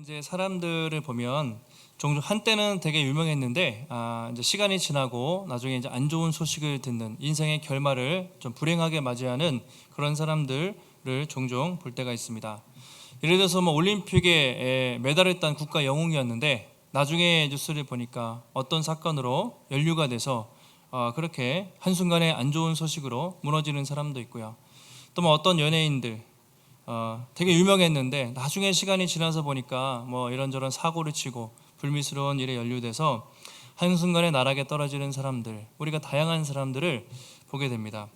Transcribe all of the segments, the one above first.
이제 사람들을 보면 종종 한때는 되게 유명했는데 이제 시간이 지나고 나중에 이제 안 좋은 소식을 듣는 인생의 결말을 좀 불행하게 맞이하는 그런 사람들을 종종 볼 때가 있습니다. 예를 들어서 올림픽에 메달을 딴 국가 영웅이었는데 나중에 뉴스를 보니까 어떤 사건으로 연루가 돼서 그렇게 한순간에 안 좋은 소식으로 무너지는 사람도 있고요. 또 어떤 연예인들 되게 유명했는데 나중에 시간이 지나서 보니까 이런저런 사고를 치고 불미스러운 일에 연루돼서 한순간에 나락에 떨어지는 사람들, 우리가 다양한 사람들을 보게 됩니다.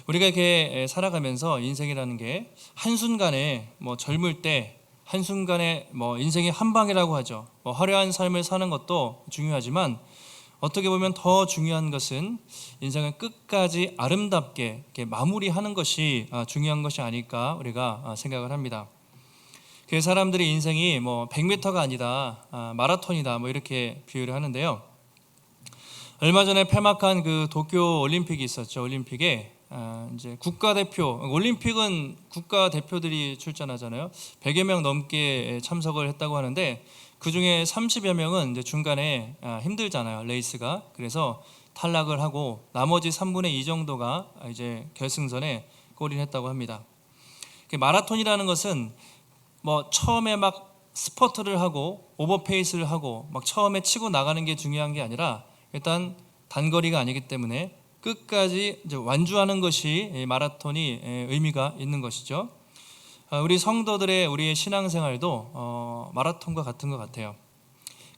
우리가 이렇게 살아가면서 인생이라는 게 한순간에 젊을 때 한순간에 인생의 한 방이라고 하죠. 화려한 삶을 사는 것도 중요하지만 어떻게 보면 더 중요한 것은 인생을 끝까지 아름답게 이렇게 마무리하는 것이 중요한 것이 아닐까 우리가 생각을 합니다. 그 사람들이 인생이 100m가 아니다, 마라톤이다 이렇게 비유를 하는데요. 얼마 전에 폐막한 그 도쿄 올림픽이 있었죠. 올림픽에 이제 국가대표, 올림픽은 국가대표들이 출전하잖아요. 100여 명 넘게 참석을 했다고 하는데 그 중에 30여 명은 이제 중간에 힘들잖아요, 레이스가. 그래서 탈락을 하고 나머지 3분의 2 정도가 이제 결승선에 골인했다고 합니다. 마라톤이라는 것은 처음에 스퍼트를 하고 오버페이스를 하고 처음에 치고 나가는 게 중요한 게 아니라 일단 단거리가 아니기 때문에 끝까지 이제 완주하는 것이 마라톤이 의미가 있는 것이죠. 우리 성도들의 우리의 신앙생활도 마라톤과 같은 것 같아요.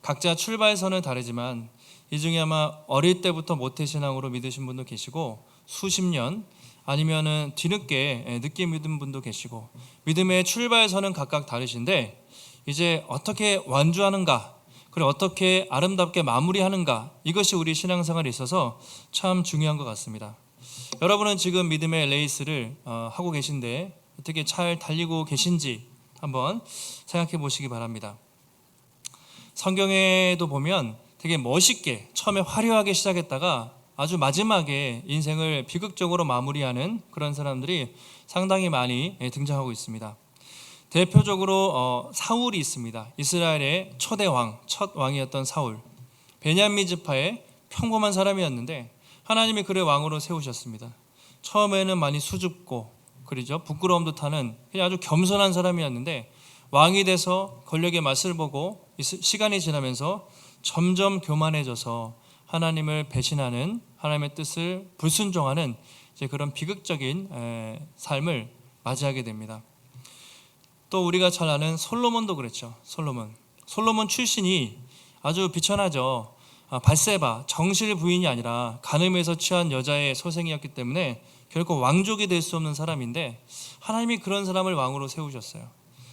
각자 출발선은 다르지만 이 중에 아마 어릴 때부터 모태신앙으로 믿으신 분도 계시고 수십 년 아니면은 뒤늦게 늦게 믿은 분도 계시고 믿음의 출발선은 각각 다르신데 이제 어떻게 완주하는가 그리고 어떻게 아름답게 마무리하는가 이것이 우리 신앙생활에 있어서 참 중요한 것 같습니다. 여러분은 지금 믿음의 레이스를 하고 계신데 어떻게 잘 달리고 계신지 한번 생각해 보시기 바랍니다. 성경에도 보면 되게 멋있게 처음에 화려하게 시작했다가 아주 마지막에 인생을 비극적으로 마무리하는 그런 사람들이 상당히 많이 등장하고 있습니다. 대표적으로 사울이 있습니다. 이스라엘의 초대 왕, 첫 왕이었던 사울. 베냐민 지파의 평범한 사람이었는데 하나님이 그를 왕으로 세우셨습니다. 처음에는 많이 수줍고 그러죠. 부끄러움도 타는 그냥 아주 겸손한 사람이었는데 왕이 돼서 권력의 맛을 보고 시간이 지나면서 점점 교만해져서 하나님을 배신하는 하나님의 뜻을 불순종하는 이제 그런 비극적인 삶을 맞이하게 됩니다. 또 우리가 잘 아는 솔로몬도 그랬죠. 솔로몬 출신이 아주 비천하죠. 밧세바 정실 부인이 아니라 간음에서 취한 여자의 소생이었기 때문에 결코 왕족이 될 수 없는 사람인데 하나님이 그런 사람을 왕으로 세우셨어요.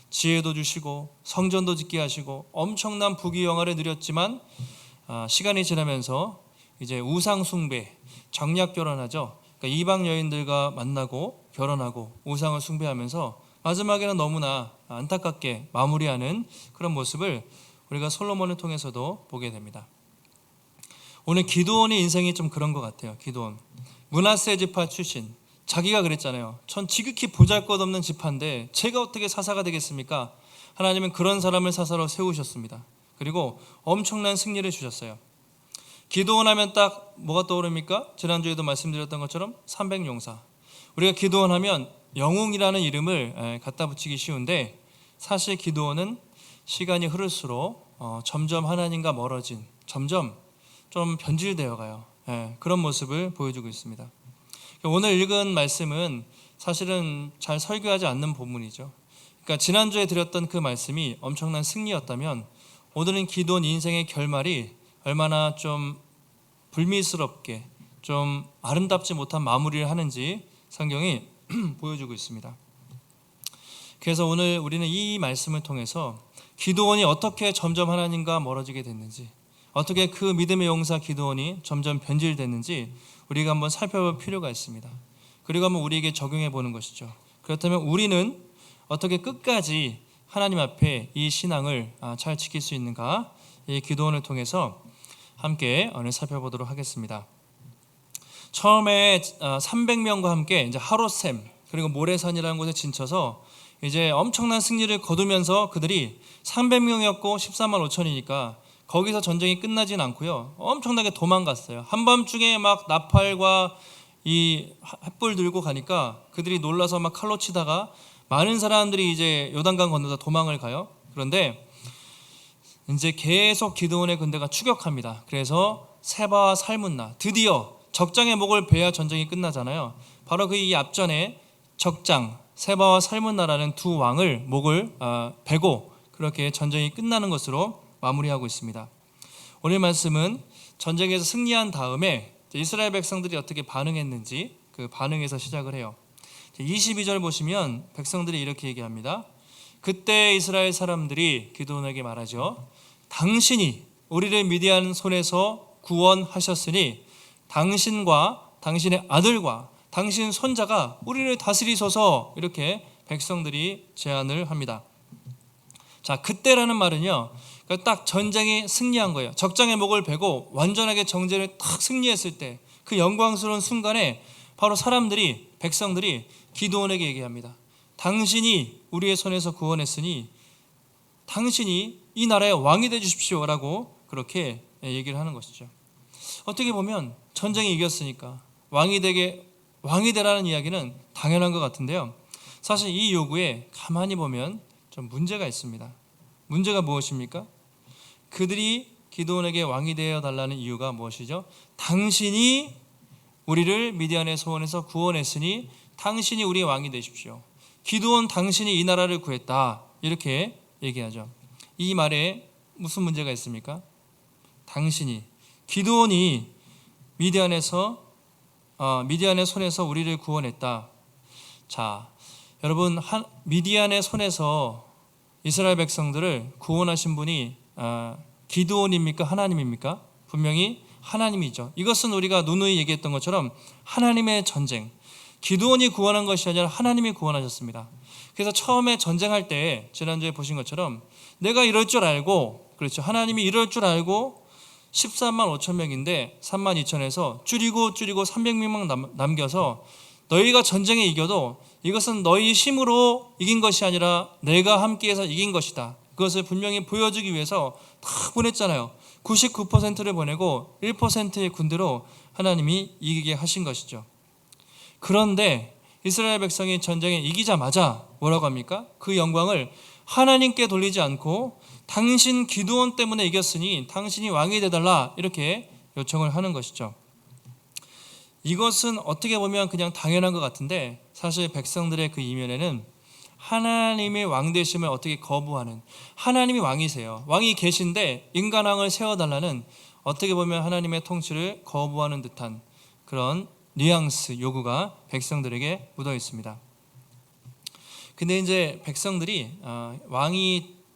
지혜도 주시고 성전도 짓게 하시고 엄청난 부귀영화를 누렸지만 시간이 지나면서 이제 우상 숭배, 정략 결혼하죠. 그러니까 이방 여인들과 만나고 결혼하고 우상을 숭배하면서 마지막에는 너무나 안타깝게 마무리하는 그런 모습을 우리가 솔로몬을 통해서도 보게 됩니다. 오늘 기드온의 인생이 좀 그런 것 같아요. 기드온 므낫세 지파 출신, 자기가 그랬잖아요. 전 지극히 보잘것없는 지파인데 제가 어떻게 사사가 되겠습니까? 하나님은 그런 사람을 사사로 세우셨습니다. 그리고 엄청난 승리를 주셨어요. 기드온 하면 딱 뭐가 떠오릅니까? 지난주에도 말씀드렸던 것처럼 300용사. 우리가 기드온 하면 영웅이라는 이름을 갖다 붙이기 쉬운데 사실 기드온은 시간이 흐를수록 점점 하나님과 멀어진, 점점 좀 변질되어 가요. 그런 모습을 보여주고 있습니다. 오늘 읽은 말씀은 사실은 잘 설교하지 않는 본문이죠. 그러니까 지난주에 드렸던 그 말씀이 엄청난 승리였다면 오늘은 기드온 인생의 결말이 얼마나 좀 불미스럽게 좀 아름답지 못한 마무리를 하는지 성경이 보여주고 있습니다. 그래서 오늘 우리는 이 말씀을 통해서 기드온이 어떻게 점점 하나님과 멀어지게 됐는지, 어떻게 그 믿음의 용사 기드온이 점점 변질됐는지 우리가 한번 살펴볼 필요가 있습니다. 그리고 한번 우리에게 적용해 보는 것이죠. 그렇다면 우리는 어떻게 끝까지 하나님 앞에 이 신앙을 잘 지킬 수 있는가, 이 기드온을 통해서 함께 오늘 살펴보도록 하겠습니다. 처음에 300명과 함께 이제 하롯셈, 그리고 모레산이라는 곳에 진쳐서 이제 엄청난 승리를 거두면서 그들이 300명이었고 14만 5천이니까 거기서 전쟁이 끝나진 않고요. 엄청나게 도망갔어요. 한밤중에 막 나팔과 이 횃불 들고 가니까 그들이 놀라서 막 칼로 치다가 많은 사람들이 이제 요단강 건너서 도망을 가요. 그런데 이제 계속 기드온의 군대가 추격합니다. 그래서 세바와 살문나, 드디어 적장의 목을 베야 전쟁이 끝나잖아요. 바로 그 이 앞전에 적장, 세바와 살문나라는 두 왕을 목을 베고 그렇게 전쟁이 끝나는 것으로 마무리하고 있습니다. 오늘 말씀은 전쟁에서 승리한 다음에 이스라엘 백성들이 어떻게 반응했는지 그 반응에서 시작을 해요. 22절 보시면 백성들이 이렇게 얘기합니다. 그때 이스라엘 사람들이 기드온에게 말하죠. 당신이 우리를 미디안 손에서 구원하셨으니 당신과 당신의 아들과 당신 손자가 우리를 다스리소서. 이렇게 백성들이 제안을 합니다. 자, 그때라는 말은요, 딱 전쟁이 승리한 거예요. 적장의 목을 베고 완전하게 정전을 딱 승리했을 때 그 영광스러운 순간에 바로 사람들이, 백성들이 기드온에게 얘기합니다. 당신이 우리의 손에서 구원했으니 당신이 이 나라의 왕이 되어 주십시오라고 그렇게 얘기를 하는 것이죠. 어떻게 보면 전쟁에 이겼으니까 왕이 되라는 이야기는 당연한 것 같은데요. 사실 이 요구에 가만히 보면 좀 문제가 있습니다. 문제가 무엇입니까? 그들이 기드온에게 왕이 되어 달라는 이유가 무엇이죠? 당신이 우리를 미디안의 손에서 구원했으니 당신이 우리의 왕이 되십시오. 기드온 당신이 이 나라를 구했다. 이렇게 얘기하죠. 이 말에 무슨 문제가 있습니까? 당신이, 기드온이 미디안의 손에서 우리를 구원했다. 자, 여러분, 미디안의 손에서 이스라엘 백성들을 구원하신 분이 기드온입니까? 하나님입니까? 분명히 하나님이죠. 이것은 우리가 누누이 얘기했던 것처럼 하나님의 전쟁, 기드온이 구원한 것이 아니라 하나님이 구원하셨습니다. 그래서 처음에 전쟁할 때 지난주에 보신 것처럼 내가 이럴 줄 알고, 그렇죠, 하나님이 이럴 줄 알고 14만 5천 명인데 3만 2천에서 줄이고 300명만 남겨서 너희가 전쟁에 이겨도 이것은 너희 힘으로 이긴 것이 아니라 내가 함께해서 이긴 것이다. 그것을 분명히 보여주기 위해서 다 보냈잖아요. 99%를 보내고 1%의 군대로 하나님이 이기게 하신 것이죠. 그런데 이스라엘 백성이 전쟁에 이기자마자 뭐라고 합니까? 그 영광을 하나님께 돌리지 않고 당신 기드온 때문에 이겼으니 당신이 왕이 되달라 이렇게 요청을 하는 것이죠. 이것은 어떻게 보면 그냥 당연한 것 같은데 사실 백성들의 그 이면에는 하나님의 왕 되심을 어떻게 거부하는, 하나님이 왕이세요. 왕이 계신데 인간 왕을 세워달라는, 어떻게 보면 하나님의 통치를 거부하는 듯한 그런 뉘앙스, 요구가 백성들에게 묻어 있습니다. 근데 이제 백성들이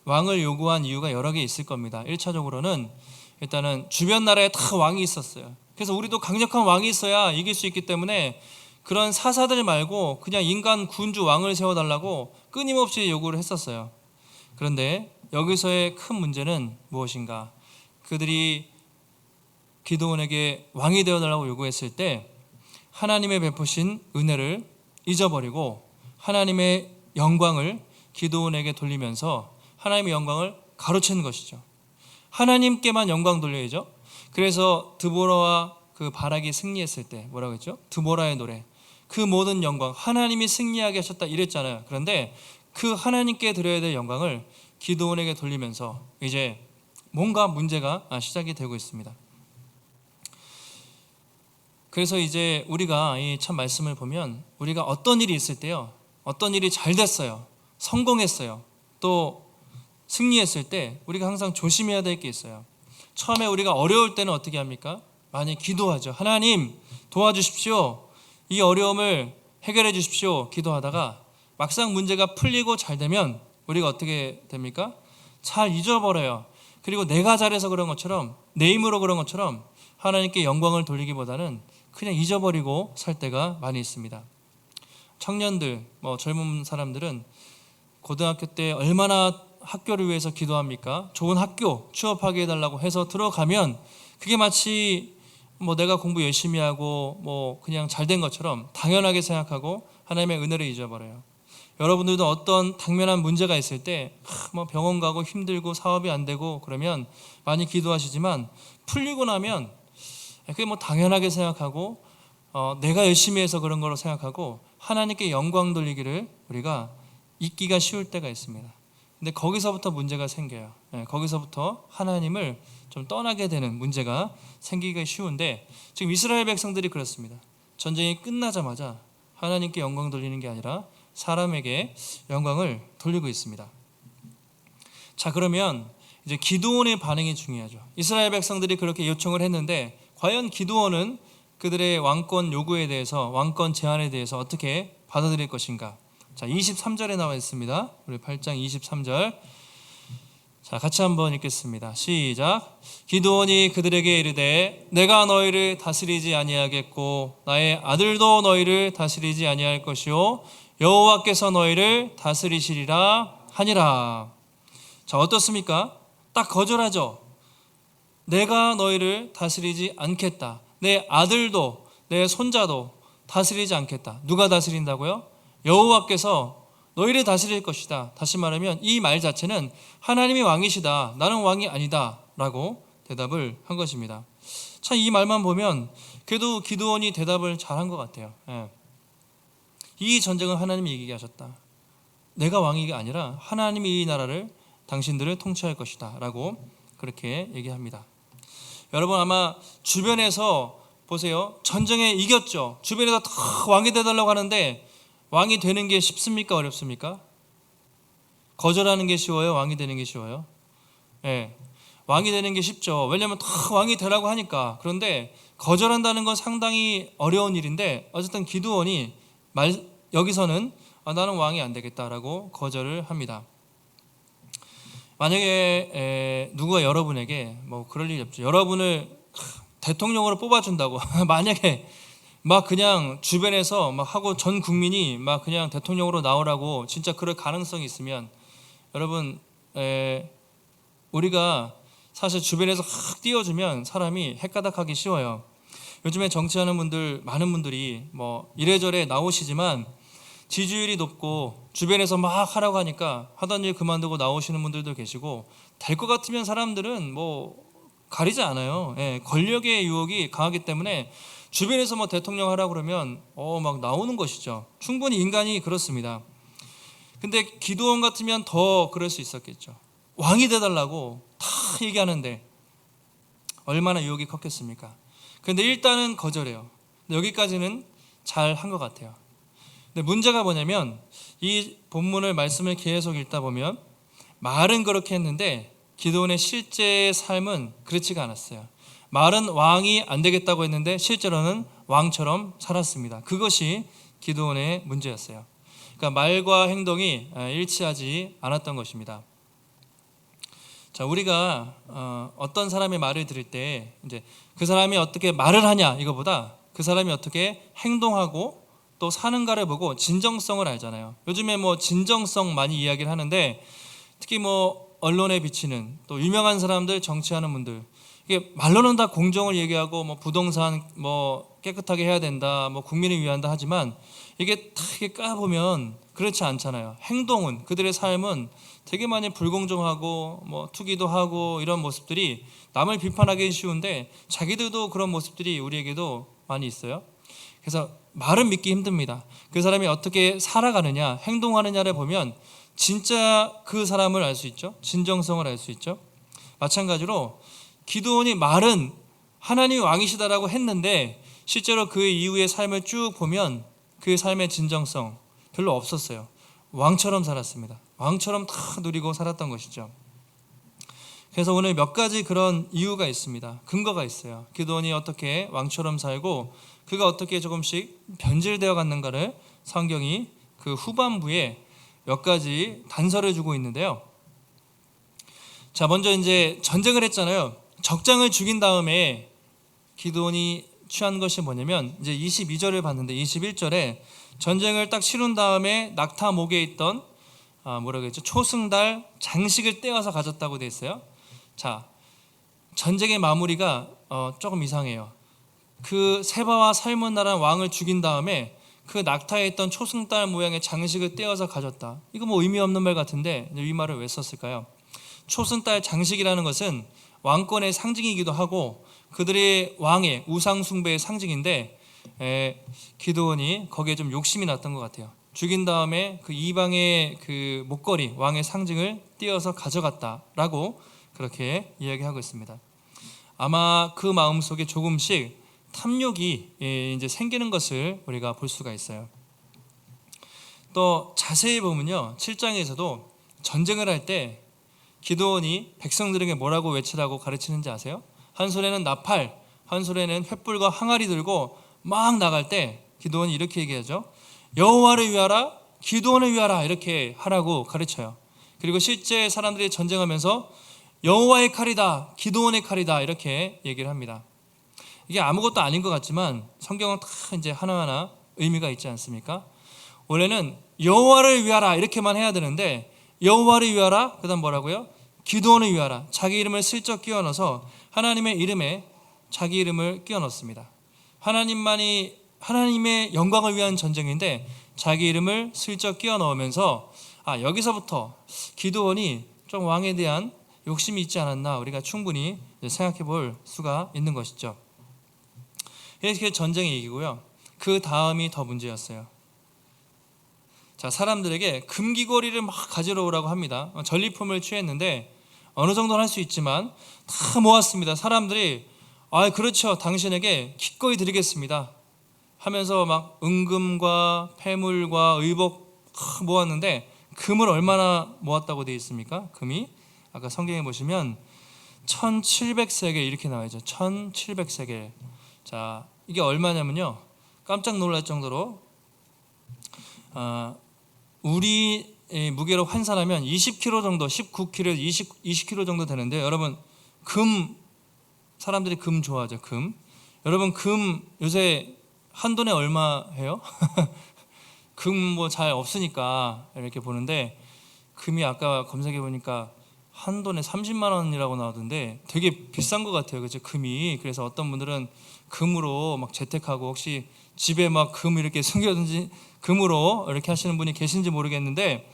왕을 요구한 이유가 여러 개 있을 겁니다. 1차적으로는 일단은 주변 나라에 다 왕이 있었어요. 그래서 우리도 강력한 왕이 있어야 이길 수 있기 때문에 그런 사사들 말고 그냥 인간 군주 왕을 세워달라고 끊임없이 요구를 했었어요. 그런데 여기서의 큰 문제는 무엇인가? 그들이 기드온에게 왕이 되어달라고 요구했을 때 하나님의 베푸신 은혜를 잊어버리고 하나님의 영광을 기드온에게 돌리면서 하나님의 영광을 가로채는 것이죠. 하나님께만 영광 돌려야죠. 그래서 드보라와 그 바락이 승리했을 때 뭐라고 했죠? 드보라의 노래, 그 모든 영광 하나님이 승리하게 하셨다 이랬잖아요. 그런데 그 하나님께 드려야 될 영광을 기드온에게 돌리면서 이제 뭔가 문제가 시작이 되고 있습니다. 그래서 이제 우리가 이 참 말씀을 보면 우리가 어떤 일이 있을 때요, 어떤 일이 잘 됐어요, 성공했어요, 또 승리했을 때 우리가 항상 조심해야 될 게 있어요. 처음에 우리가 어려울 때는 어떻게 합니까? 많이 기도하죠. 하나님 도와주십시오, 이 어려움을 해결해 주십시오 기도하다가 막상 문제가 풀리고 잘 되면 우리가 어떻게 됩니까? 잘 잊어버려요. 그리고 내가 잘해서 그런 것처럼, 내 힘으로 그런 것처럼 하나님께 영광을 돌리기보다는 그냥 잊어버리고 살 때가 많이 있습니다. 청년들, 젊은 사람들은 고등학교 때 얼마나 학교를 위해서 기도합니까? 좋은 학교 취업하게 해달라고 해서 들어가면 그게 마치 내가 공부 열심히 하고 그냥 잘 된 것처럼 당연하게 생각하고 하나님의 은혜를 잊어버려요. 여러분들도 어떤 당면한 문제가 있을 때 뭐 병원 가고 힘들고 사업이 안 되고 그러면 많이 기도하시지만 풀리고 나면 그게 뭐 당연하게 생각하고 내가 열심히 해서 그런 거로 생각하고 하나님께 영광 돌리기를 우리가 잊기가 쉬울 때가 있습니다. 근데 거기서부터 문제가 생겨요. 거기서부터 하나님을 좀 떠나게 되는 문제가 생기기가 쉬운데 지금 이스라엘 백성들이 그렇습니다. 전쟁이 끝나자마자 하나님께 영광 돌리는 게 아니라 사람에게 영광을 돌리고 있습니다. 자, 그러면 이제 기드온의 반응이 중요하죠. 이스라엘 백성들이 그렇게 요청을 했는데 과연 기드온은 그들의 왕권 요구에 대해서, 왕권 제안에 대해서 어떻게 받아들일 것인가? 자, 23절에 나와 있습니다. 우리 8장 23절. 자, 같이 한번 읽겠습니다. 시작. 기드온이 그들에게 이르되 내가 너희를 다스리지 아니하겠고 나의 아들도 너희를 다스리지 아니할 것이요 여호와께서 너희를 다스리시리라 하니라. 자, 어떻습니까? 딱 거절하죠. 내가 너희를 다스리지 않겠다. 내 아들도 내 손자도 다스리지 않겠다. 누가 다스린다고요? 여호와께서 너희를 다스릴 것이다. 다시 말하면 이 말 자체는 하나님이 왕이시다. 나는 왕이 아니다. 라고 대답을 한 것입니다. 참 이 말만 보면 그래도 기드온이 대답을 잘한 것 같아요. 이 전쟁은 하나님이 이기게 하셨다. 내가 왕이 아니라 하나님이 이 나라를 당신들을 통치할 것이다. 라고 그렇게 얘기합니다. 여러분 아마 주변에서 보세요. 전쟁에 이겼죠. 주변에서 다 왕이 되달라고 하는데 왕이 되는 게 쉽습니까? 어렵습니까? 거절하는 게 쉬워요? 왕이 되는 게 쉬워요? 왕이 되는 게 쉽죠. 왜냐하면 다 왕이 되라고 하니까. 그런데 거절한다는 건 상당히 어려운 일인데 어쨌든 기드온이 여기서는 나는 왕이 안 되겠다라고 거절을 합니다. 만약에 누가 여러분에게 뭐 그럴 일이 없죠. 여러분을 대통령으로 뽑아준다고 만약에 막 그냥 주변에서 막 하고 전 국민이 막 그냥 대통령으로 나오라고 진짜 그럴 가능성이 있으면 여러분 우리가 사실 주변에서 확 띄워주면 사람이 헷가닥하기 쉬워요. 요즘에 정치하는 분들 많은 분들이 뭐 이래저래 나오시지만 지지율이 높고 주변에서 막 하라고 하니까 하던 일 그만두고 나오시는 분들도 계시고 될 것 같으면 사람들은 뭐 가리지 않아요. 권력의 유혹이 강하기 때문에 주변에서 뭐 대통령 하라고 그러면 막 나오는 것이죠. 충분히 인간이 그렇습니다. 근데 기드온 같으면 더 그럴 수 있었겠죠. 왕이 돼달라고 다 얘기하는데 얼마나 유혹이 컸겠습니까? 그런데 일단은 거절해요. 여기까지는 잘 한 것 같아요. 근데 문제가 뭐냐면 이 본문을 말씀을 계속 읽다 보면 말은 그렇게 했는데 기드온의 실제 삶은 그렇지가 않았어요. 말은 왕이 안 되겠다고 했는데 실제로는 왕처럼 살았습니다. 그것이 기드온의 문제였어요. 그러니까 말과 행동이 일치하지 않았던 것입니다. 자, 우리가 어떤 사람의 말을 들을 때 이제 그 사람이 어떻게 말을 하냐 이거보다 그 사람이 어떻게 행동하고 또 사는가를 보고 진정성을 알잖아요. 요즘에 뭐 진정성 많이 이야기를 하는데 특히 뭐 언론에 비치는 또 유명한 사람들, 정치하는 분들 이게 말로는 다 공정을 얘기하고 뭐 부동산 뭐 깨끗하게 해야 된다, 뭐 국민을 위한다 하지만 이게 다 이게 까보면 그렇지 않잖아요. 행동은 그들의 삶은 되게 많이 불공정하고 뭐 투기도 하고 이런 모습들이 남을 비판하기 쉬운데 자기들도 그런 모습들이 우리에게도 많이 있어요. 그래서 말은 믿기 힘듭니다. 그 사람이 어떻게 살아가느냐, 행동하느냐를 보면 진짜 그 사람을 알 수 있죠. 진정성을 알 수 있죠. 마찬가지로 기드온이 말은 하나님이 왕이시다라고 했는데 실제로 그 이후의 삶을 쭉 보면 그의 삶의 진정성 별로 없었어요. 왕처럼 살았습니다. 왕처럼 다 누리고 살았던 것이죠. 그래서 오늘 몇 가지 그런 이유가 있습니다. 근거가 있어요. 기드온이 어떻게 왕처럼 살고 그가 어떻게 조금씩 변질되어 갔는가를 성경이 그 후반부에 몇 가지 단서를 주고 있는데요. 자, 먼저 이제 전쟁을 했잖아요. 적장을 죽인 다음에 기드온이 취한 것이 뭐냐면 이제 22절을 봤는데 21절에 전쟁을 딱 치룬 다음에 낙타 목에 있던 뭐라고 했죠? 초승달 장식을 떼어서 가졌다고 돼 있어요. 자, 전쟁의 마무리가 조금 이상해요. 그 세바와 살문나라는 왕을 죽인 다음에 그 낙타에 있던 초승달 모양의 장식을 떼어서 가졌다. 이거 뭐 의미 없는 말 같은데 이 말을 왜 썼을까요? 초승달 장식이라는 것은 왕권의 상징이기도 하고 그들의 왕의 우상 숭배의 상징인데 기드온이 거기에 좀 욕심이 났던 것 같아요. 죽인 다음에 그 이방의 그 목걸이 왕의 상징을 떼어서 가져갔다라고 그렇게 이야기하고 있습니다. 아마 그 마음속에 조금씩 탐욕이 이제 생기는 것을 우리가 볼 수가 있어요. 또 자세히 보면요, 7장에서도 전쟁을 할 때 기드온이 백성들에게 뭐라고 외치라고 가르치는지 아세요? 한 손에는 나팔, 한 손에는 횃불과 항아리 들고 막 나갈 때 기드온이 이렇게 얘기하죠. 여호와를 위하라, 기드온을 위하라, 이렇게 하라고 가르쳐요. 그리고 실제 사람들이 전쟁하면서 여호와의 칼이다, 기드온의 칼이다, 이렇게 얘기를 합니다. 이게 아무것도 아닌 것 같지만 성경은 다 이제 하나하나 의미가 있지 않습니까? 원래는 여호와를 위하라 이렇게만 해야 되는데 여호와를 위하라, 그다음 뭐라고요? 기드온을 위하라. 자기 이름을 슬쩍 끼워 넣어서 하나님의 이름에 자기 이름을 끼워 넣습니다. 하나님의 영광을 위한 전쟁인데 자기 이름을 슬쩍 끼워 넣으면서 여기서부터 기드온이 좀 왕에 대한 욕심이 있지 않았나 우리가 충분히 생각해 볼 수가 있는 것이죠. 이렇게 전쟁이 이기고요. 그 다음이 더 문제였어요. 자, 사람들에게 금귀걸이를 막 가지러 오라고 합니다. 전리품을 취했는데 어느 정도는 할 수 있지만 다 모았습니다. 사람들이 그렇죠, 당신에게 기꺼이 드리겠습니다 하면서 막 은금과 폐물과 의복 모았는데 금을 얼마나 모았다고 되어 있습니까? 금이 아까 성경에 보시면 1700세겔 이렇게 나와있죠. 1700세겔. 자, 이게 얼마냐면요, 깜짝 놀랄 정도로 우리 무게로 환산하면 20kg 정도, 19kg, 20kg 정도 되는데 여러분 사람들이 금 좋아하죠. 금. 여러분 금 요새 한 돈에 얼마 해요? 금 뭐 잘 없으니까 이렇게 보는데 금이 아까 검색해 보니까 한 돈에 30만 원이라고 나오던데 되게 비싼 것 같아요. 그죠? 금이. 그래서 어떤 분들은 금으로 막 재택하고 혹시 집에 막 금 이렇게 숨겨둔지 금으로 이렇게 하시는 분이 계신지 모르겠는데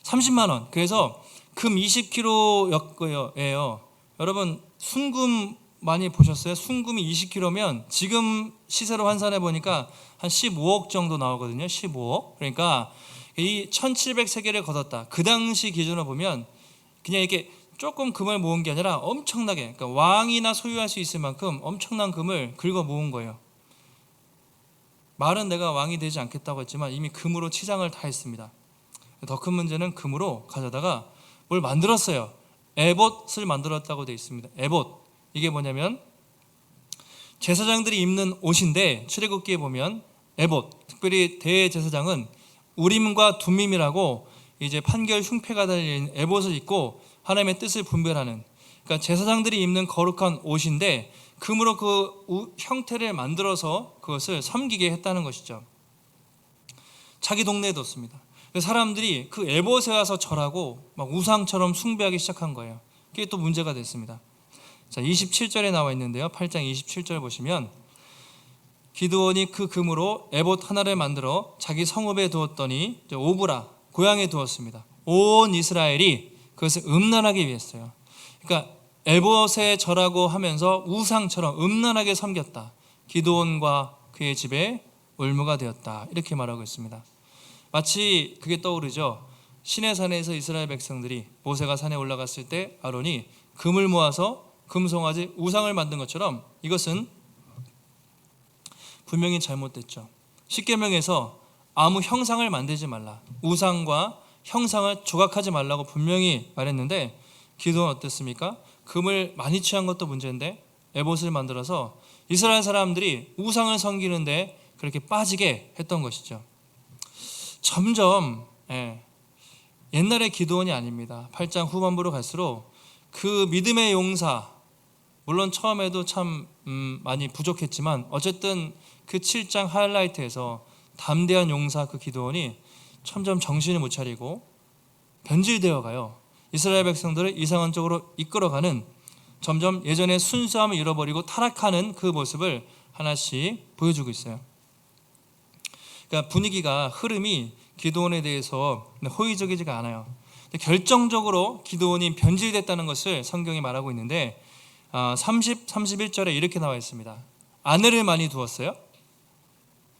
30만 원. 그래서 금 20kg예요. 여러분 순금 많이 보셨어요? 순금이 20kg면 지금 시세로 환산해 보니까 한 15억 정도 나오거든요. 15억. 그러니까 이 1700세겔을 거뒀다. 그 당시 기준으로 보면 그냥 이렇게 조금 금을 모은 게 아니라 엄청나게, 그러니까 왕이나 소유할 수 있을 만큼 엄청난 금을 긁어 모은 거예요. 말은 내가 왕이 되지 않겠다고 했지만 이미 금으로 치장을 다 했습니다. 더 큰 문제는 금으로 가져다가 뭘 만들었어요. 에봇을 만들었다고 되어 있습니다. 에봇. 이게 뭐냐면 제사장들이 입는 옷인데 출애굽기에 보면 에봇, 특별히 대제사장은 우림과 둠밈이라고 이제 판결 흉패가 달린 에봇을 입고 하나님의 뜻을 분별하는, 그러니까 제사장들이 입는 거룩한 옷인데 금으로 그 형태를 만들어서 그것을 섬기게 했다는 것이죠. 자기 동네에 뒀습니다. 사람들이 그 에봇에 와서 절하고 막 우상처럼 숭배하기 시작한 거예요. 그게 또 문제가 됐습니다. 자, 27절에 나와 있는데요. 8장 27절 보시면 기드온이 그 금으로 에봇 하나를 만들어 자기 성읍에 두었더니 오브라 고향에 두었습니다. 온 이스라엘이 그것을 음란하게 위했어요. 그러니까 에봇에 절하고 하면서 우상처럼 음란하게 섬겼다. 기드온과 그의 집에 올무가 되었다. 이렇게 말하고 있습니다. 마치 그게 떠오르죠. 시내산에서 이스라엘 백성들이 모세가 산에 올라갔을 때 아론이 금을 모아서 금송아지 우상을 만든 것처럼 이것은 분명히 잘못됐죠. 십계명에서 아무 형상을 만들지 말라, 우상과 형상을 조각하지 말라고 분명히 말했는데 기드온은 어땠습니까? 금을 많이 취한 것도 문제인데 에봇을 만들어서 이스라엘 사람들이 우상을 섬기는데 그렇게 빠지게 했던 것이죠. 점점 옛날의 기드온이 아닙니다. 8장 후반부로 갈수록 그 믿음의 용사, 물론 처음에도 참 많이 부족했지만 어쨌든 그 7장 하이라이트에서 담대한 용사 그 기드온이 점점 정신을 못 차리고 변질되어 가요. 이스라엘 백성들을 이상한 쪽으로 이끌어가는, 점점 예전의 순수함을 잃어버리고 타락하는 그 모습을 하나씩 보여주고 있어요. 그러니까 분위기가 흐름이 기드온에 대해서 호의적이지가 않아요. 결정적으로 기드온이 변질됐다는 것을 성경이 말하고 있는데 31절에 이렇게 나와 있습니다. 아내를 많이 두었어요.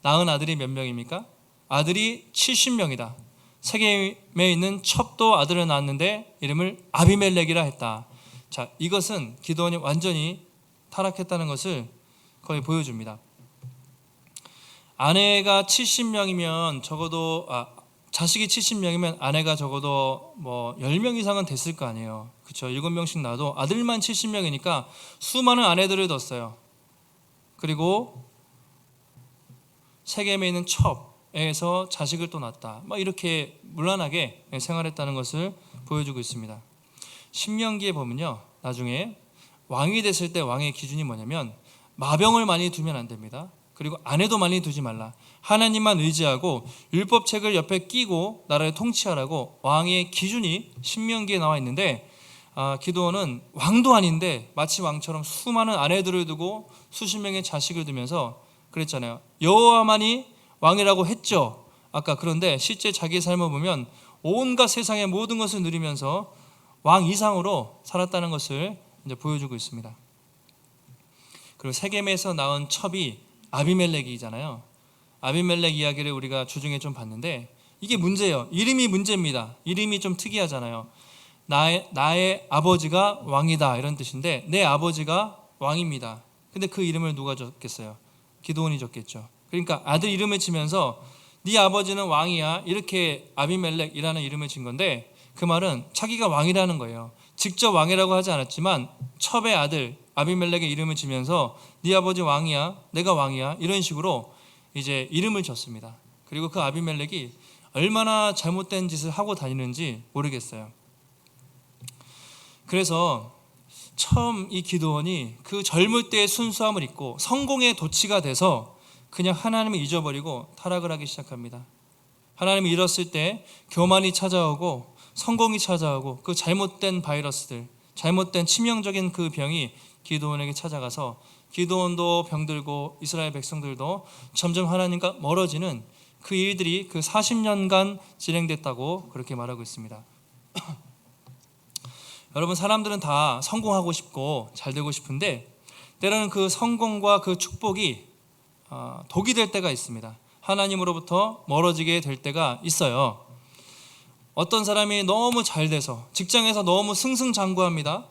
낳은 아들이 몇 명입니까? 아들이 70명이다. 세겜에 있는 첩도 아들을 낳았는데 이름을 아비멜렉이라 했다. 자, 이것은 기드온이 완전히 타락했다는 것을 거의 보여줍니다. 아내가 70명이면 적어도 자식이 70명이면 아내가 적어도 뭐 10명 이상은 됐을 거 아니에요. 그렇죠? 7명씩 낳아도 아들만 70명이니까 수많은 아내들을 뒀어요. 그리고 세겜에 있는 첩에서 자식을 또 낳았다. 이렇게 문란하게 생활했다는 것을 보여주고 있습니다. 신명기에 보면요, 나중에 왕이 됐을 때 왕의 기준이 뭐냐면 마병을 많이 두면 안 됩니다. 그리고 아내도 많이 두지 말라. 하나님만 의지하고 율법책을 옆에 끼고 나라를 통치하라고 왕의 기준이 신명기에 나와 있는데 기드온은 왕도 아닌데 마치 왕처럼 수많은 아내들을 두고 수십 명의 자식을 두면서 그랬잖아요. 여호와만이 왕이라고 했죠. 아까 그런데 실제 자기의 삶을 보면 온갖 세상의 모든 것을 누리면서 왕 이상으로 살았다는 것을 이제 보여주고 있습니다. 그리고 세겜에서 낳은 첩이 아비멜렉이잖아요. 아비멜렉 이야기를 우리가 주중에 좀 봤는데 이게 문제예요. 이름이 문제입니다. 이름이 좀 특이하잖아요. 나의 아버지가 왕이다 이런 뜻인데 내 아버지가 왕입니다. 근데 그 이름을 누가 줬겠어요? 기드온이 줬겠죠. 그러니까 아들 이름을 치면서 네 아버지는 왕이야 이렇게 아비멜렉이라는 이름을 진 건데 그 말은 자기가 왕이라는 거예요. 직접 왕이라고 하지 않았지만 첩의 아들 아비멜렉의 이름을 지면서 네 아버지 왕이야, 내가 왕이야 이런 식으로 이제 이름을 줬습니다. 그리고 그 아비멜렉이 얼마나 잘못된 짓을 하고 다니는지 모르겠어요. 그래서 처음 이 기드온이 그 젊을 때의 순수함을 잊고 성공의 도취가 돼서 그냥 하나님을 잊어버리고 타락을 하기 시작합니다. 하나님을 잃었을 때 교만이 찾아오고 성공이 찾아오고 그 잘못된 바이러스들, 잘못된 치명적인 그 병이 기드온에게 찾아가서 기드온도 병들고 이스라엘 백성들도 점점 하나님과 멀어지는 그 일들이 그 40년간 진행됐다고 그렇게 말하고 있습니다. 여러분, 사람들은 다 성공하고 싶고 잘 되고 싶은데 때로는 그 성공과 그 축복이 독이 될 때가 있습니다. 하나님으로부터 멀어지게 될 때가 있어요. 어떤 사람이 너무 잘 돼서 직장에서 너무 승승장구합니다.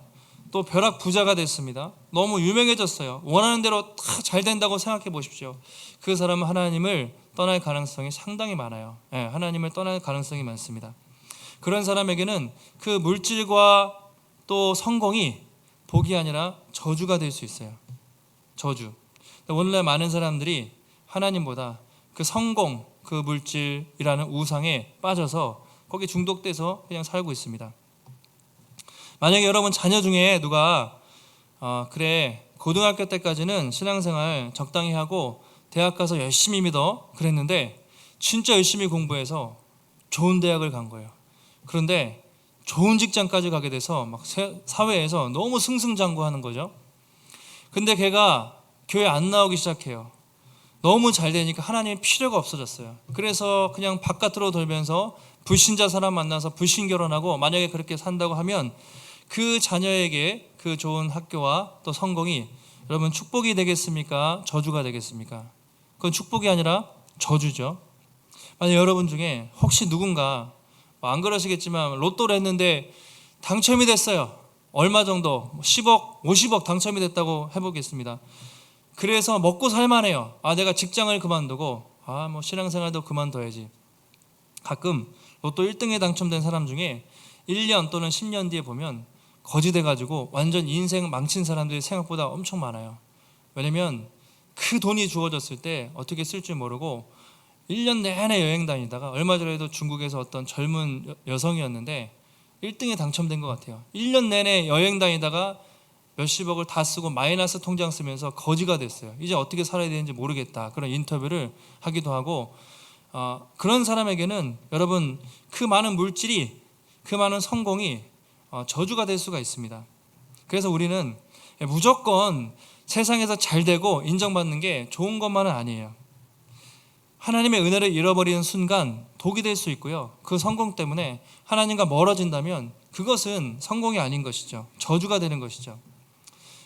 또 벼락 부자가 됐습니다. 너무 유명해졌어요. 원하는 대로 다 잘 된다고 생각해 보십시오. 그 사람은 하나님을 떠날 가능성이 상당히 많아요. 하나님을 떠날 가능성이 많습니다. 그런 사람에게는 그 물질과 또 성공이 복이 아니라 저주가 될 수 있어요. 저주. 오늘날 많은 사람들이 하나님보다 그 성공, 그 물질이라는 우상에 빠져서 거기에 중독돼서 그냥 살고 있습니다. 만약에 여러분 자녀 중에 누가 그래 고등학교 때까지는 신앙생활 적당히 하고 대학 가서 열심히 믿어 그랬는데 진짜 열심히 공부해서 좋은 대학을 간 거예요. 그런데 좋은 직장까지 가게 돼서 막 사회에서 너무 승승장구하는 거죠. 근데 걔가 교회 안 나오기 시작해요. 너무 잘 되니까 하나님의 필요가 없어졌어요. 그래서 그냥 바깥으로 돌면서 불신자 사람 만나서 불신 결혼하고 만약에 그렇게 산다고 하면 그 자녀에게 그 좋은 학교와 또 성공이 여러분 축복이 되겠습니까? 저주가 되겠습니까? 그건 축복이 아니라 저주죠. 만약 여러분 중에 혹시 누군가 안 그러시겠지만 로또를 했는데 당첨이 됐어요. 얼마 정도 10억, 50억 당첨이 됐다고 해보겠습니다. 그래서 먹고 살만해요. 내가 직장을 그만두고 뭐 신앙생활도 그만둬야지. 가끔 로또 1등에 당첨된 사람 중에 1년 또는 10년 뒤에 보면 거지돼가지고 완전 인생 망친 사람들이 생각보다 엄청 많아요. 왜냐면 그 돈이 주어졌을 때 어떻게 쓸 줄 모르고 1년 내내 여행 다니다가 얼마 전에도 중국에서 어떤 젊은 여성이었는데 1등에 당첨된 것 같아요. 1년 내내 여행 다니다가 몇십억을 다 쓰고 마이너스 통장 쓰면서 거지가 됐어요. 이제 어떻게 살아야 되는지 모르겠다. 그런 인터뷰를 하기도 하고 그런 사람에게는 여러분 그 많은 물질이 그 많은 성공이 저주가 될 수가 있습니다. 그래서 우리는 무조건 세상에서 잘 되고 인정받는 게 좋은 것만은 아니에요. 하나님의 은혜를 잃어버리는 순간 독이 될 수 있고요. 그 성공 때문에 하나님과 멀어진다면 그것은 성공이 아닌 것이죠. 저주가 되는 것이죠.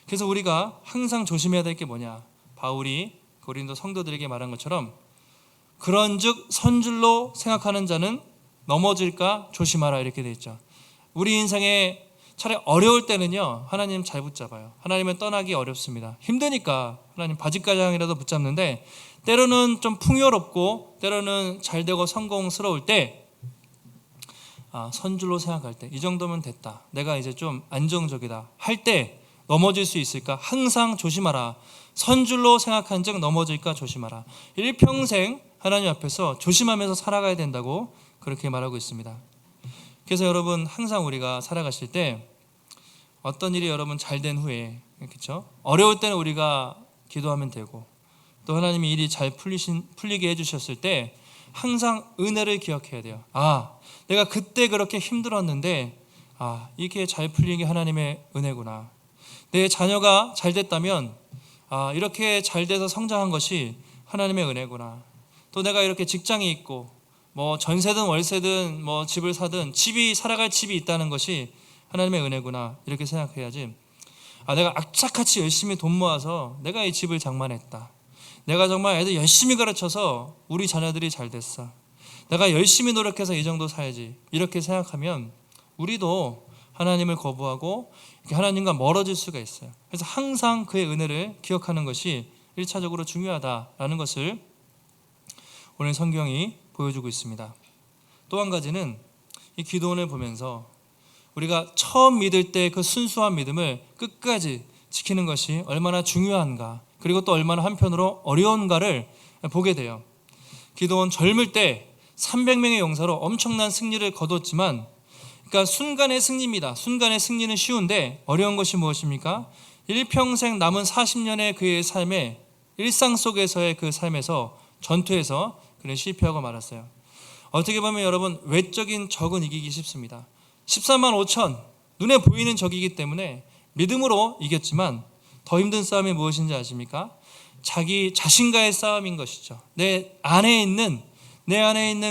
그래서 우리가 항상 조심해야 될 게 뭐냐? 바울이 고린도 성도들에게 말한 것처럼 그런즉 선줄로 생각하는 자는 넘어질까 조심하라 이렇게 돼 있죠. 우리 인생에 차라리 어려울 때는요, 하나님 잘 붙잡아요. 하나님은 떠나기 어렵습니다. 힘드니까 하나님 바지가장이라도 붙잡는데, 때로는 좀 풍요롭고 때로는 잘 되고 성공스러울 때, 선줄로 생각할 때 이 정도면 됐다, 내가 이제 좀 안정적이다 할 때 넘어질 수 있을까? 항상 조심하라. 선줄로 생각한 즉 넘어질까 조심하라. 일평생 하나님 앞에서 조심하면서 살아가야 된다고 그렇게 말하고 있습니다. 그래서 여러분, 항상 우리가 살아가실 때 어떤 일이 여러분 잘 된 후에, 그렇죠? 어려울 때는 우리가 기도하면 되고, 또 하나님이 일이 잘 풀리게 해주셨을 때 항상 은혜를 기억해야 돼요. 내가 그때 그렇게 힘들었는데 이게 잘 풀린 게 하나님의 은혜구나. 내 자녀가 잘 됐다면 이렇게 잘 돼서 성장한 것이 하나님의 은혜구나. 또 내가 이렇게 직장이 있고 뭐 전세든 월세든 뭐 집을 사든 살아갈 집이 있다는 것이 하나님의 은혜구나, 이렇게 생각해야지. 내가 악착같이 열심히 돈 모아서 내가 이 집을 장만했다, 내가 정말 애들 열심히 가르쳐서 우리 자녀들이 잘 됐어, 내가 열심히 노력해서 이 정도 살지, 이렇게 생각하면 우리도 하나님을 거부하고 하나님과 멀어질 수가 있어요. 그래서 항상 그의 은혜를 기억하는 것이 1차적으로 중요하다라는 것을 오늘 성경이 보여주고 있습니다. 또 한 가지는 이 기도원을 보면서 우리가 처음 믿을 때 그 순수한 믿음을 끝까지 지키는 것이 얼마나 중요한가, 그리고 또 얼마나 한편으로 어려운가를 보게 돼요. 기도원 젊을 때 300명의 용사로 엄청난 승리를 거뒀지만, 그러니까 순간의 승리입니다. 순간의 승리는 쉬운데 어려운 것이 무엇입니까? 일평생 남은 40년의 그의 삶의 일상 속에서의 그 삶에서, 전투에서 그는 실패하고 말았어요. 어떻게 보면 여러분, 외적인 적은 이기기 쉽습니다. 14만 5천 눈에 보이는 적이기 때문에 믿음으로 이겼지만, 더 힘든 싸움이 무엇인지 아십니까? 자기 자신과의 싸움인 것이죠. 내 안에 있는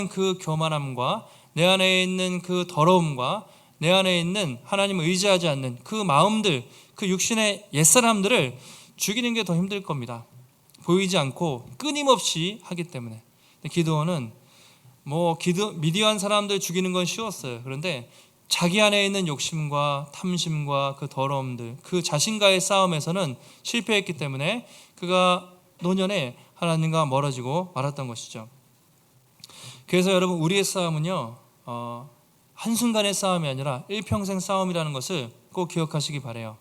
그 교만함과 내 안에 있는 그 더러움과 내 안에 있는 하나님을 의지하지 않는 그 마음들, 그 육신의 옛사람들을 죽이는 게 더 힘들 겁니다. 보이지 않고 끊임없이 하기 때문에. 기드온은 미디안 사람들 죽이는 건 쉬웠어요. 그런데 자기 안에 있는 욕심과 탐심과 그 더러움들, 그 자신과의 싸움에서는 실패했기 때문에 그가 노년에 하나님과 멀어지고 말았던 것이죠. 그래서 여러분, 우리의 싸움은요, 한순간의 싸움이 아니라 일평생 싸움이라는 것을 꼭 기억하시기 바라요.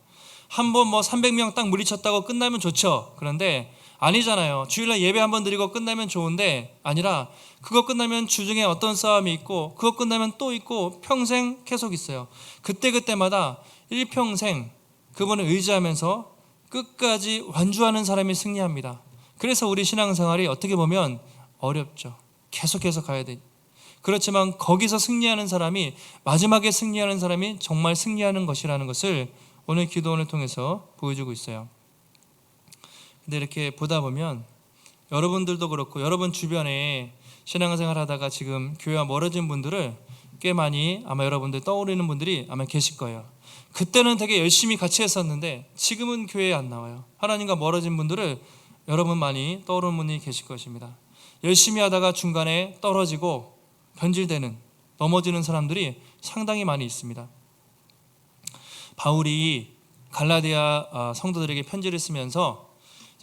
한번 300명 딱 물리쳤다고 끝나면 좋죠. 그런데 아니잖아요. 주일날 예배 한번 드리고 끝나면 좋은데 아니라, 그거 끝나면 주중에 어떤 싸움이 있고, 그거 끝나면 또 있고, 평생 계속 있어요. 그때마다 일평생 그분을 의지하면서 끝까지 완주하는 사람이 승리합니다. 그래서 우리 신앙생활이 어떻게 보면 어렵죠. 계속해서 가야 돼. 그렇지만 거기서 승리하는 사람이, 마지막에 승리하는 사람이 정말 승리하는 것이라는 것을 오늘 기도원을 통해서 보여주고 있어요. 근데 이렇게 보다 보면 여러분들도 그렇고, 여러분 주변에 신앙생활 하다가 지금 교회와 멀어진 분들을 꽤 많이 아마 여러분들 떠오르는 분들이 아마 계실 거예요. 그때는 되게 열심히 같이 했었는데 지금은 교회에 안 나와요. 하나님과 멀어진 분들을 여러분 많이 떠오르는 분이 계실 것입니다. 열심히 하다가 중간에 떨어지고 변질되는, 넘어지는 사람들이 상당히 많이 있습니다. 바울이 갈라디아 성도들에게 편지를 쓰면서,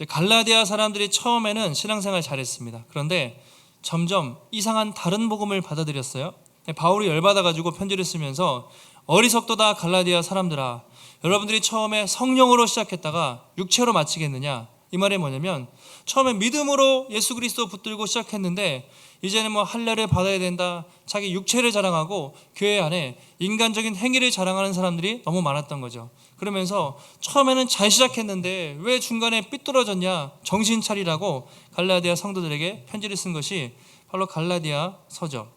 갈라디아 사람들이 처음에는 신앙생활 잘했습니다. 그런데 점점 이상한 다른 복음을 받아들였어요. 바울이 열받아가지고 편지를 쓰면서, 어리석도다 갈라디아 사람들아, 여러분들이 처음에 성령으로 시작했다가 육체로 마치겠느냐. 이 말이 뭐냐면, 처음에 믿음으로 예수 그리스도 붙들고 시작했는데 이제는 할례를 받아야 된다, 자기 육체를 자랑하고 교회 안에 인간적인 행위를 자랑하는 사람들이 너무 많았던 거죠. 그러면서 처음에는 잘 시작했는데 왜 중간에 삐뚤어졌냐, 정신 차리라고 갈라디아 성도들에게 편지를 쓴 것이 바로 갈라디아 서죠.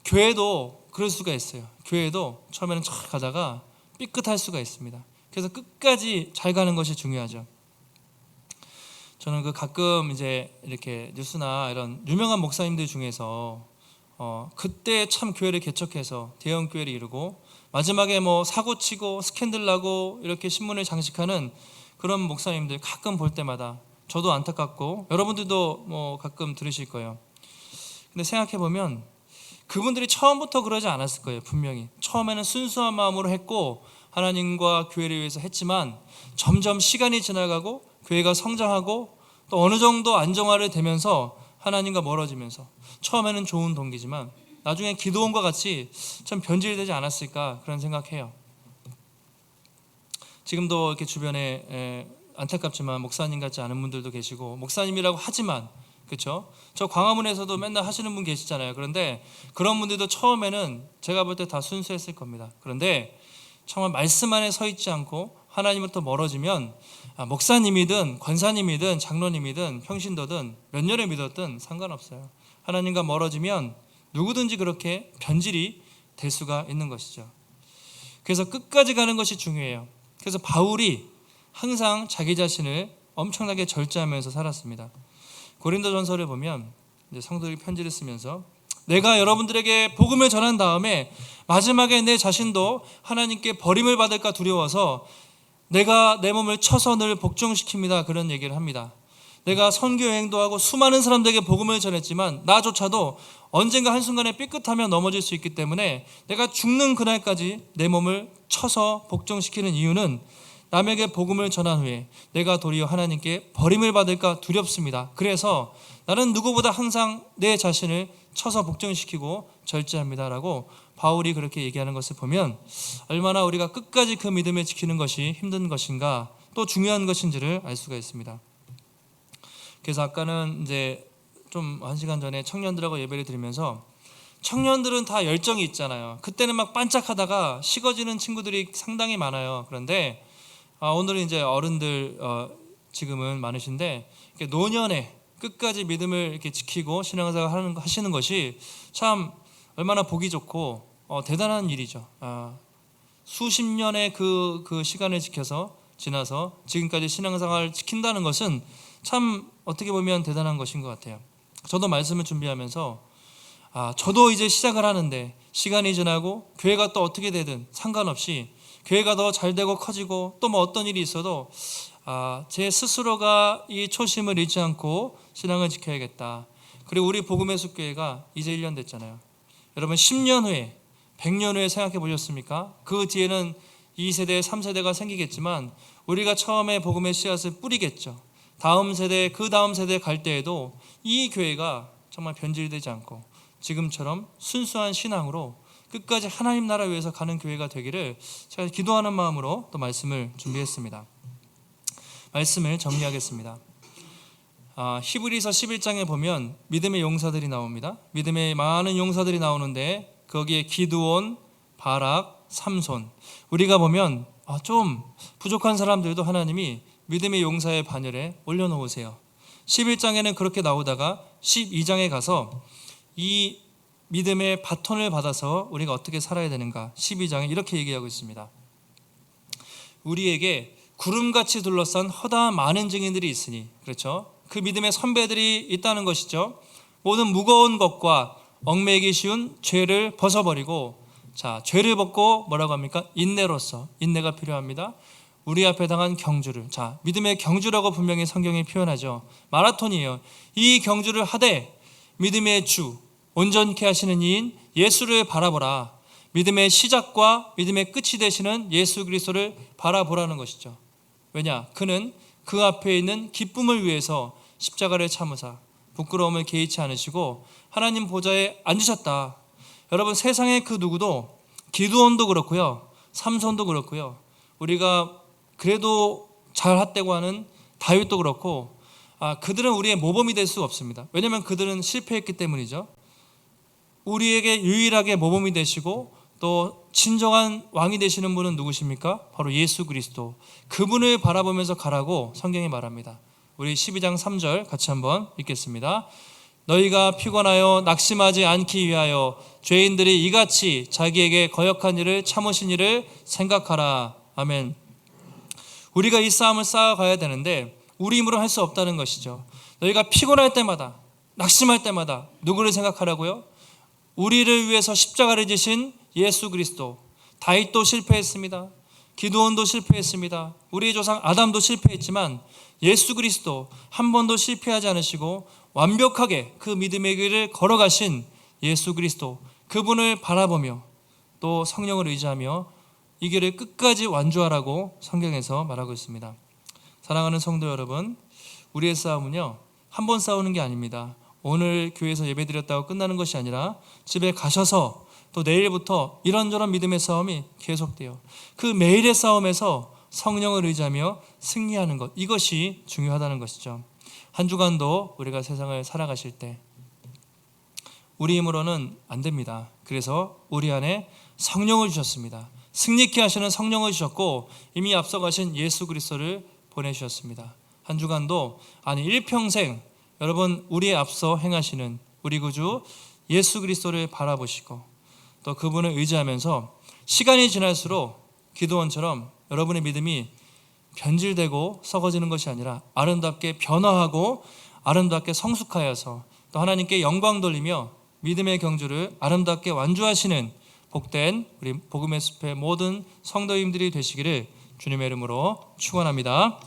교회도 그럴 수가 있어요. 교회도 처음에는 잘 가다가 삐끗할 수가 있습니다. 그래서 끝까지 잘 가는 것이 중요하죠. 저는 그 가끔 이제 이렇게 뉴스나 이런 유명한 목사님들 중에서 그때 참 교회를 개척해서 대형 교회를 이루고 마지막에 뭐 사고 치고 스캔들 나고 이렇게 신문을 장식하는 그런 목사님들 가끔 볼 때마다 저도 안타깝고 여러분들도 뭐 가끔 들으실 거예요. 근데 생각해 보면 그분들이 처음부터 그러지 않았을 거예요. 분명히 처음에는 순수한 마음으로 했고 하나님과 교회를 위해서 했지만 점점 시간이 지나가고 교회가 성장하고 또 어느 정도 안정화를 되면서 하나님과 멀어지면서 처음에는 좋은 동기지만 나중에 기도원과 같이 참 변질되지 않았을까 그런 생각해요. 지금도 이렇게 주변에 안타깝지만 목사님 같지 않은 분들도 계시고 목사님이라고 하지만 그렇죠? 저 광화문에서도 맨날 하시는 분 계시잖아요. 그런데 그런 분들도 처음에는 제가 볼 때 다 순수했을 겁니다. 그런데 정말 말씀 안에 서 있지 않고 하나님으로부터 멀어지면 목사님이든 권사님이든 장로님이든 평신도든 몇 년을 믿었든 상관없어요. 하나님과 멀어지면 누구든지 그렇게 변질이 될 수가 있는 것이죠. 그래서 끝까지 가는 것이 중요해요. 그래서 바울이 항상 자기 자신을 엄청나게 절제하면서 살았습니다. 고린도전서를 보면 이제 성도들이 편지를 쓰면서 내가 여러분들에게 복음을 전한 다음에 마지막에 내 자신도 하나님께 버림을 받을까 두려워서 내가 내 몸을 쳐서 늘 복종시킵니다. 그런 얘기를 합니다. 내가 선교 여행도 하고 수많은 사람들에게 복음을 전했지만 나조차도 언젠가 한순간에 삐끗하며 넘어질 수 있기 때문에 내가 죽는 그날까지 내 몸을 쳐서 복종시키는 이유는 남에게 복음을 전한 후에 내가 도리어 하나님께 버림을 받을까 두렵습니다. 그래서 나는 누구보다 항상 내 자신을 쳐서 복종시키고 절제합니다라고 바울이 그렇게 얘기하는 것을 보면 얼마나 우리가 끝까지 그 믿음을 지키는 것이 힘든 것인가 또 중요한 것인지를 알 수가 있습니다. 그래서 아까는 이제 좀 1시간 전에 청년들하고 예배를 드리면서 청년들은 다 열정이 있잖아요. 그때는 막 반짝하다가 식어지는 친구들이 상당히 많아요. 그런데 오늘은 이제 어른들 지금은 많으신데 노년에 끝까지 믿음을 이렇게 지키고 신앙생활 하시는 것이 참 얼마나 보기 좋고 대단한 일이죠. 수십 년의 그 시간을 지나서 지금까지 신앙생활을 지킨다는 것은 참 어떻게 보면 대단한 것인 것 같아요. 저도 말씀을 준비하면서 저도 이제 시작을 하는데 시간이 지나고 교회가 또 어떻게 되든 상관없이 교회가 더 잘되고 커지고 또 뭐 어떤 일이 있어도 제 스스로가 이 초심을 잃지 않고 신앙을 지켜야겠다. 그리고 우리 복음의 숲교회가 이제 1년 됐잖아요. 여러분 10년 후에 100년 후에 생각해 보셨습니까? 그 뒤에는 2세대 3세대가 생기겠지만 우리가 처음에 복음의 씨앗을 뿌리겠죠. 다음 세대 그 다음 세대 갈 때에도 이 교회가 정말 변질되지 않고 지금처럼 순수한 신앙으로 끝까지 하나님 나라 위해서 가는 교회가 되기를 제가 기도하는 마음으로 또 말씀을 준비했습니다. 말씀을 정리하겠습니다. 히브리서 11장에 보면 믿음의 용사들이 나옵니다. 믿음의 많은 용사들이 나오는데 거기에 기드온, 바락, 삼손. 우리가 보면 좀 부족한 사람들도 하나님이 믿음의 용사의 반열에 올려놓으세요. 11장에는 그렇게 나오다가 12장에 가서 이 믿음의 바톤을 받아서 우리가 어떻게 살아야 되는가 12장에 이렇게 얘기하고 있습니다. 우리에게 구름같이 둘러싼 허다한 많은 증인들이 있으니 그렇죠? 그 믿음의 선배들이 있다는 것이죠. 모든 무거운 것과 얽매이기 쉬운 죄를 벗어버리고 죄를 벗고 뭐라고 합니까? 인내가 필요합니다. 우리 앞에 당한 경주를 믿음의 경주라고 분명히 성경이 표현하죠. 마라톤이에요. 이 경주를 하되 믿음의 주 온전케 하시는 이인 예수를 바라보라. 믿음의 시작과 믿음의 끝이 되시는 예수 그리스도를 바라보라는 것이죠. 왜냐? 그는 그 앞에 있는 기쁨을 위해서 십자가를 참으사 부끄러움을 개의치 않으시고 하나님 보좌에 앉으셨다. 여러분 세상의 그 누구도 기드온도 그렇고요. 삼손도 그렇고요. 우리가 그래도 잘했다고 하는 다윗도 그렇고 그들은 우리의 모범이 될 수 없습니다. 왜냐하면 그들은 실패했기 때문이죠. 우리에게 유일하게 모범이 되시고 또 진정한 왕이 되시는 분은 누구십니까? 바로 예수 그리스도. 그분을 바라보면서 가라고 성경이 말합니다. 우리 12장 3절 같이 한번 읽겠습니다. 너희가 피곤하여 낙심하지 않기 위하여 죄인들이 이같이 자기에게 거역한 일을 참으신 일을 생각하라. 아멘. 우리가 이 싸움을 쌓아가야 되는데 우리 힘으로 할 수 없다는 것이죠. 너희가 피곤할 때마다, 낙심할 때마다 누구를 생각하라고요? 우리를 위해서 십자가를 지신 예수 그리스도. 다윗도 실패했습니다. 기드온도 실패했습니다. 우리의 조상 아담도 실패했지만 예수 그리스도 한 번도 실패하지 않으시고 완벽하게 그 믿음의 길을 걸어가신 예수 그리스도, 그분을 바라보며 또 성령을 의지하며 이 길을 끝까지 완주하라고 성경에서 말하고 있습니다. 사랑하는 성도 여러분, 우리의 싸움은요, 한 번 싸우는 게 아닙니다. 오늘 교회에서 예배드렸다고 끝나는 것이 아니라 집에 가셔서 또 내일부터 이런저런 믿음의 싸움이 계속돼요. 그 매일의 싸움에서 성령을 의지하며 승리하는 것, 이것이 중요하다는 것이죠. 한 주간도 우리가 세상을 살아가실 때 우리 힘으로는 안 됩니다. 그래서 우리 안에 성령을 주셨습니다. 승리케 하시는 성령을 주셨고 이미 앞서가신 예수 그리스도를 보내주셨습니다. 한 주간도, 아니 일평생 여러분 우리의 앞서 행하시는 우리 구주 예수 그리스도를 바라보시고 또 그분을 의지하면서 시간이 지날수록 기드온처럼 여러분의 믿음이 변질되고 썩어지는 것이 아니라 아름답게 변화하고 아름답게 성숙하여서 또 하나님께 영광 돌리며 믿음의 경주를 아름답게 완주하시는 복된 우리 복음의 숲의 모든 성도님들이 되시기를 주님의 이름으로 축원합니다.